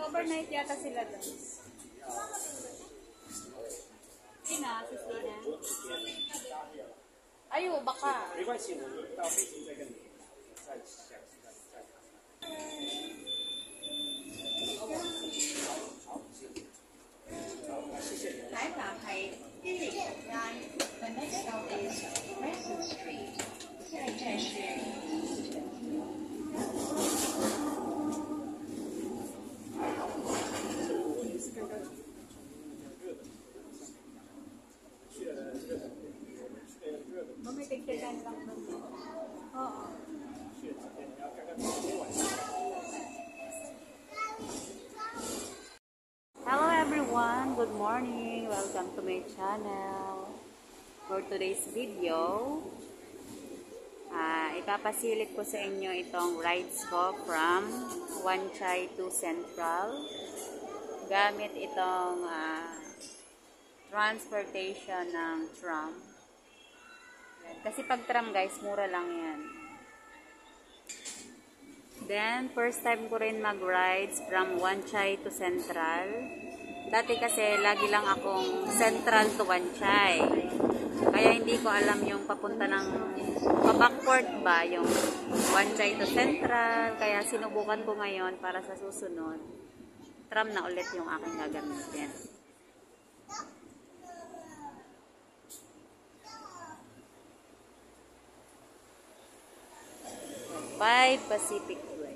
Nag-overnight yata sila doon. Sina? Si Sina? Ayo, baka. 没关系，我们到北京再跟你再讲。好，谢谢你。睇法係天利城街 ，the next stop is Crescent Street， 下一站是四城街。我也是刚刚从日本去了日本，我们去了日本。 Mamitikitan lang doon. Oo. Hello everyone, good morning. Welcome to my channel. For today's video, ipapasilip ko sa inyo itong rides ko from Wan Chai to Central. Gamit itong transportation ng tram. Kasi pag tram guys, mura lang yan. Then, first time ko rin mag-rides from Wan Chai to Central. Dati kasi, lagi lang akong Central to Wan Chai. Kaya hindi ko alam yung papunta ng pa-backward ba, yung Wan Chai to Central. Kaya sinubukan ko ngayon para sa susunod. Tram na ulit yung aking gagamitin. 5 Pacific Way.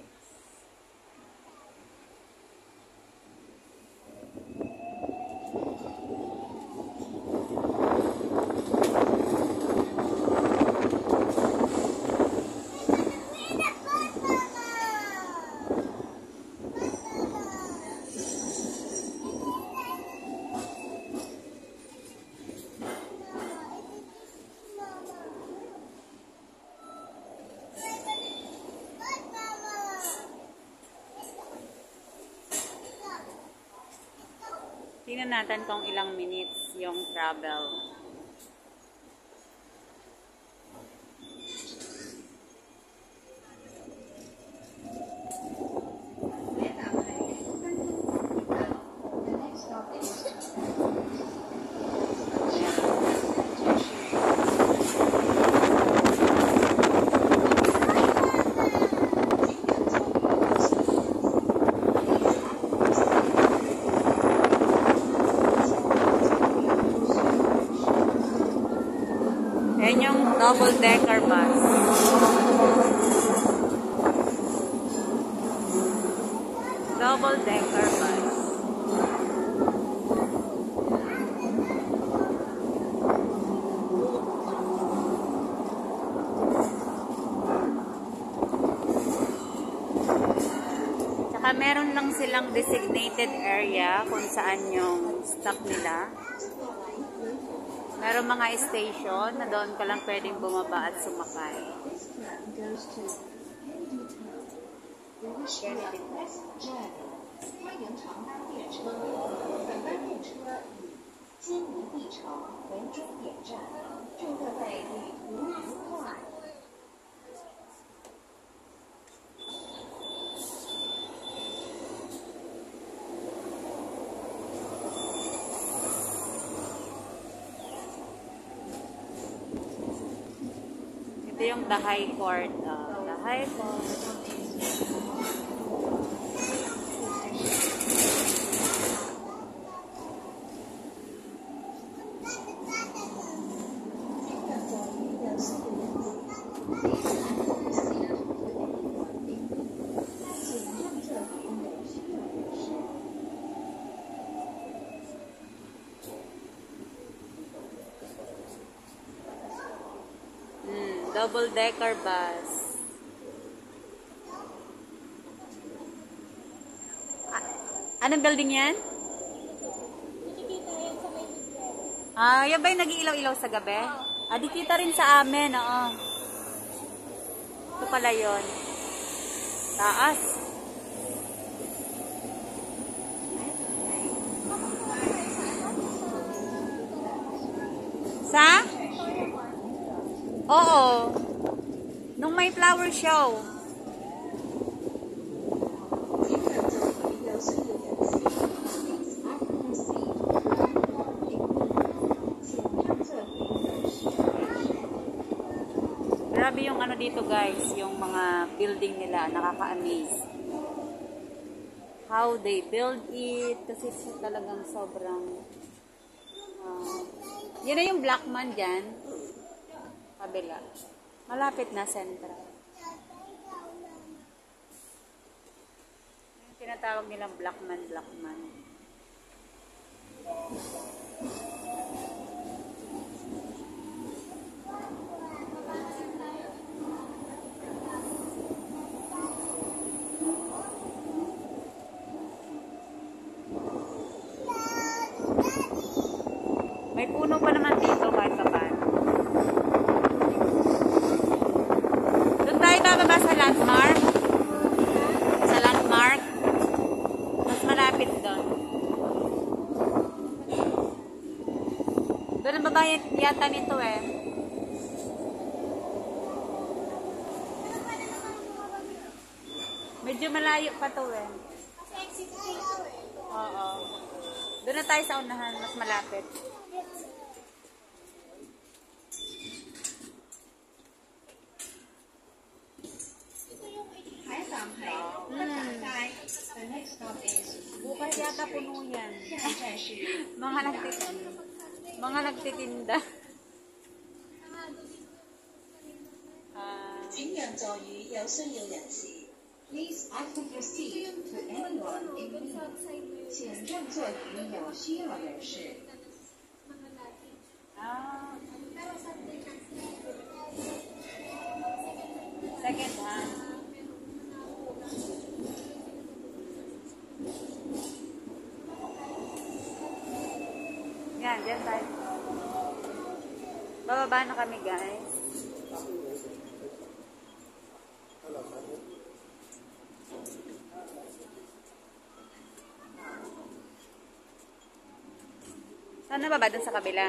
Tingnan natin kung ilang minutes yung travel. Yan yung double-decker bus. Double-decker bus. Tsaka meron lang silang designated area kung saan yung stop nila. Meron mga station na doon ka lang pwedeng bumaba at sumakay. Ito yung the high court. The high court. Double-decker bus. Anong building yan? Yan ba yung nag-iilaw-ilaw sa gabi? Di kita rin sa amin, oo. Ito pala yun. Taas. Sa? Oo. Nung may flower show. Grabe yung ano dito guys, yung mga building nila, nakaka-amaze. How they build it, kasi talagang sobrang yun na yung Blackman dyan. Kabila. Malapit na Central. Yung tinatawag nilang Blackman. May puno pa naman dito kahit pa paano. Doon tayo bababa sa landmark. Sa landmark. Mas malapit doon. Doon ang baba yata nito eh. Medyo malayo pa to eh. Oo. Doon na tayo sa unahan. Mas malapit. The next stop is Bukas yata puno yan. 现在是 mga nagtitinda. 请让座與有需要人士 Please accept your seat to anyone in need. 請讓座與有需要人士 Second hand. Yan, dyan tayo. Bababa na kami guys. Saan na baba? Doon sa kabila.